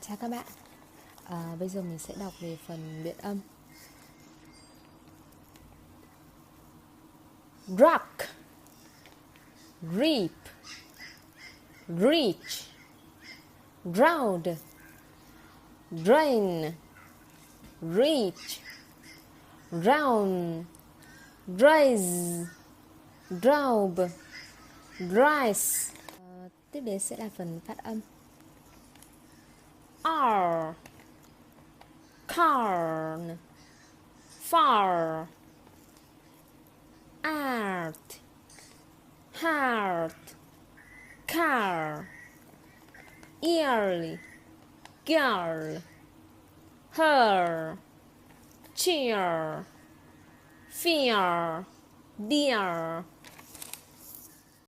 Chào các bạn. Bây giờ mình sẽ đọc về phần luyện âm. Rock, reap, reach, round, drain, reach, round, raise, draube, rise. Tiếp đến sẽ là phần phát âm. R, corn, far, art, heart, car, early, girl, her, cheer, fear, dear,